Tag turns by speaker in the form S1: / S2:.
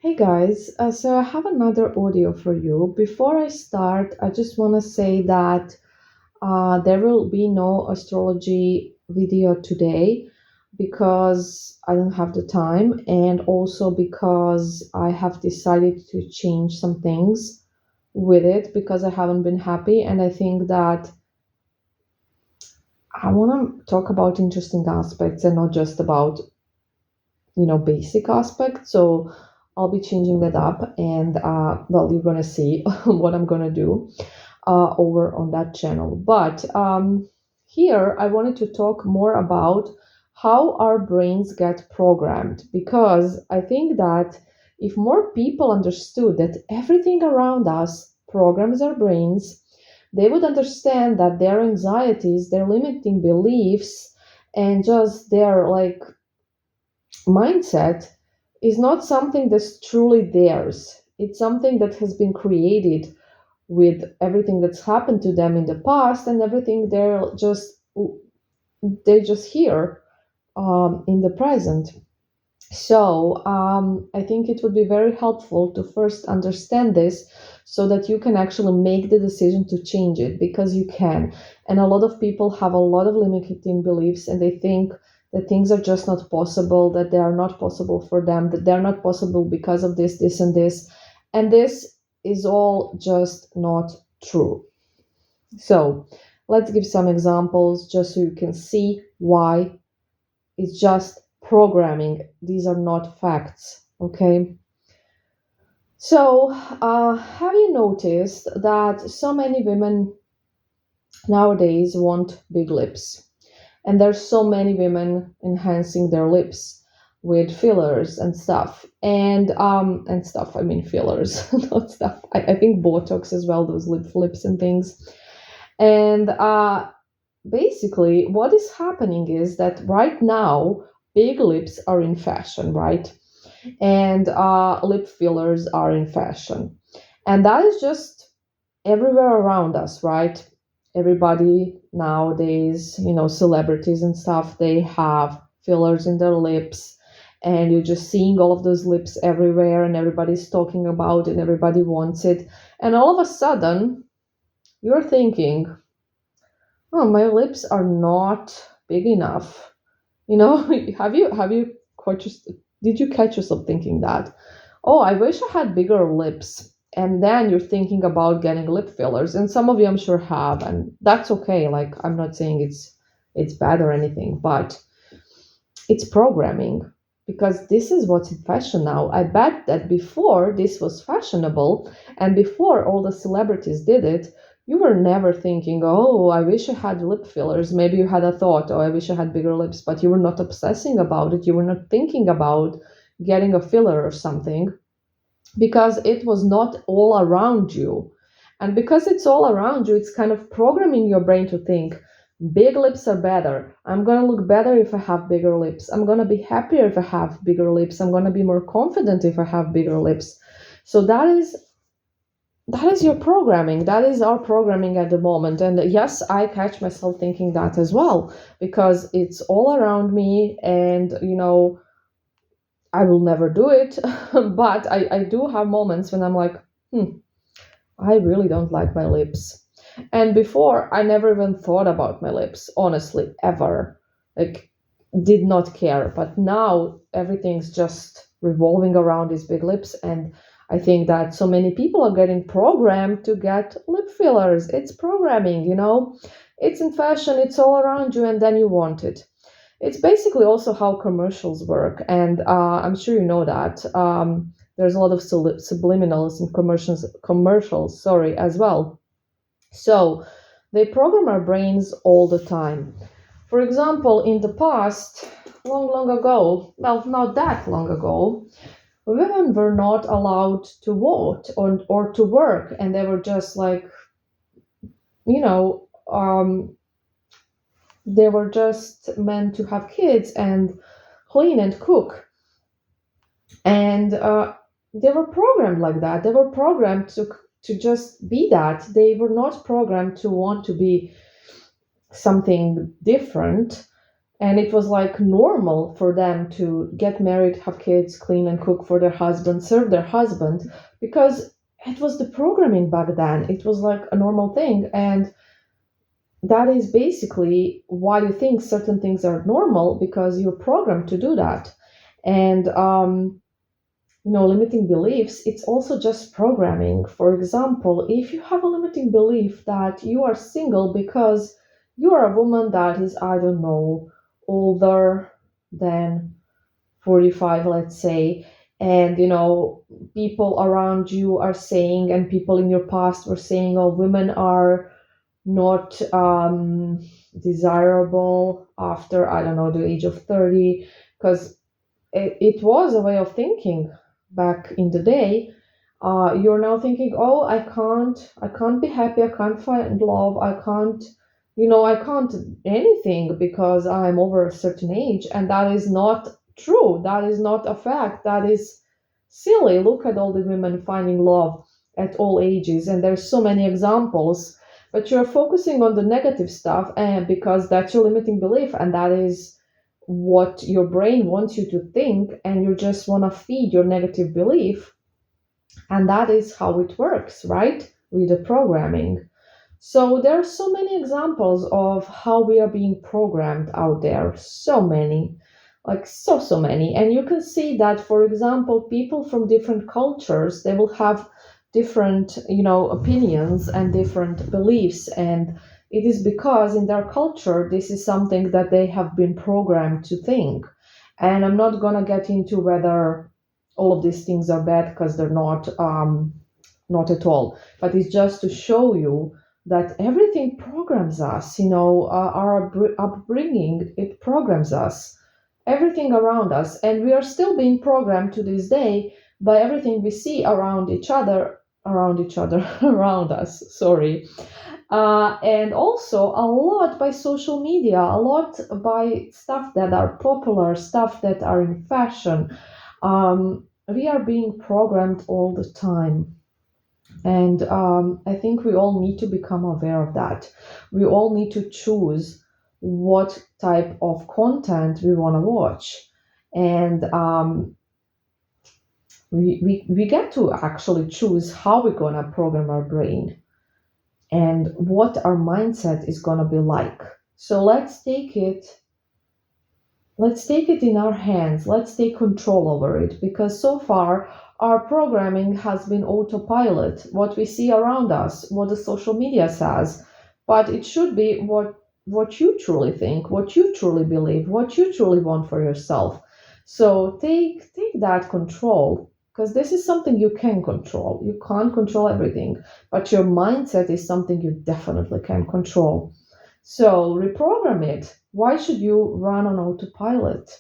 S1: Hey guys, so I have another audio for you. Before I start, I just want to say that there will be no astrology video today because I don't have the time, and also because I have decided to change some things with it because I haven't been happy, and I think that I want to talk about interesting aspects and not just about basic aspects. So I'll be changing that up, and well, you're gonna see what I'm gonna do over on that channel. But here I wanted to talk more about how our brains get programmed, because I think that if more people understood that everything around us programs our brains, they would understand that their anxieties, their limiting beliefs, and just their mindset is not something that's truly theirs. It's something that has been created with everything that's happened to them in the past, and everything they just hear in the present. So I think it would be very helpful to first understand this so that you can actually make the decision to change it, because you can. And a lot of people have a lot of limiting beliefs, and they think that things are just not possible, that they are not possible for them, that they're not possible because of this, this, and this. And this is all just not true. So let's give some examples just so you can see why it's just programming. These are not facts, okay? So, have you noticed that so many women nowadays want big lips? And there's so many women enhancing their lips with fillers and stuff. And stuff, I mean fillers, not stuff. I think Botox as well, those lip flips and things. And basically, what is happening is that right now, big lips are in fashion, right? And lip fillers are in fashion. And that is just everywhere around us, right? Everybody nowadays, celebrities and stuff, they have fillers in their lips. And you're just seeing all of those lips everywhere, and everybody's talking about it, and everybody wants it. And all of a sudden, you're thinking, oh, my lips are not big enough. Have you caught did you catch yourself thinking that? Oh, I wish I had bigger lips. And then you're thinking about getting lip fillers, and some of you I'm sure have, and that's okay. Like, I'm not saying it's bad or anything, but it's programming, because this is what's in fashion now. I bet that before this was fashionable, and before all the celebrities did it, you were never thinking, oh, I wish I had lip fillers. Maybe you had a thought, oh, I wish I had bigger lips, but you were not obsessing about it. You were not thinking about getting a filler or something, because it was not all around you. And because it's all around you, it's kind of programming your brain to think big lips are better. I'm going to look better if I have bigger lips. I'm going to be happier if I have bigger lips. I'm going to be more confident if I have bigger lips. So that is your programming. That is our programming at the moment. And yes, I catch myself thinking that as well, because it's all around me, and I will never do it. But I do have moments when I'm like, I really don't like my lips. And before, I never even thought about my lips, honestly, ever. Like, did not care. But now everything's just revolving around these big lips. And I think that so many people are getting programmed to get lip fillers. It's programming, it's in fashion, it's all around you, and then you want it. It's basically also how commercials work. And I'm sure you know that. There's a lot of subliminals in commercials, sorry, as well. So they program our brains all the time. For example, in the past, long, long ago, well, not that long ago, women were not allowed to vote or to work, and they were just like, you know, they were just meant to have kids and clean and cook. And they were programmed like that. They were programmed to just be that. They were not programmed to want to be something different. And it was like normal for them to get married, have kids, clean and cook for their husband, serve their husband, because it was the programming back then. It was like a normal thing. And that is basically why you think certain things are normal, because you're programmed to do that. And limiting beliefs, it's also just programming. For example, if you have a limiting belief that you are single because you are a woman that is, I don't know, older than 45, let's say, and people around you are saying, and people in your past were saying, oh, women are not desirable after, I don't know, the age of 30, because it was a way of thinking back in the day. You're now thinking, oh, I can't be happy, I can't find love, I can't anything because I'm over a certain age. And that is not true. That is not a fact. That is silly. Look at all the women finding love at all ages, and there's so many examples. But you're focusing on the negative stuff, and because that's your limiting belief, and that is what your brain wants you to think, and you just want to feed your negative belief. And that is how it works, right? With the programming. So there are so many examples of how we are being programmed out there. So many, like so many. And you can see that, for example, people from different cultures, they will have different, opinions and different beliefs. And it is because in their culture, this is something that they have been programmed to think. And I'm not gonna get into whether all of these things are bad, because they're not at all. But it's just to show you that everything programs us. Our upbringing, it programs us, everything around us, and we are still being programmed to this day by everything we see around each other around us, sorry. And also a lot by social media, a lot by stuff that are popular, stuff that are in fashion. We are being programmed all the time. And I think we all need to become aware of that. We all need to choose what type of content we want to watch. And we get to actually choose how we're going to program our brain and what our mindset is going to be like. So let's take it in our hands. Let's take control over it, because so far our programming has been autopilot, what we see around us, what the social media says. But it should be what you truly think, what you truly believe, what you truly want for yourself. So take that control, because this is something you can control. You can't control everything, but your mindset is something you definitely can control. So reprogram it. Why should you run on autopilot?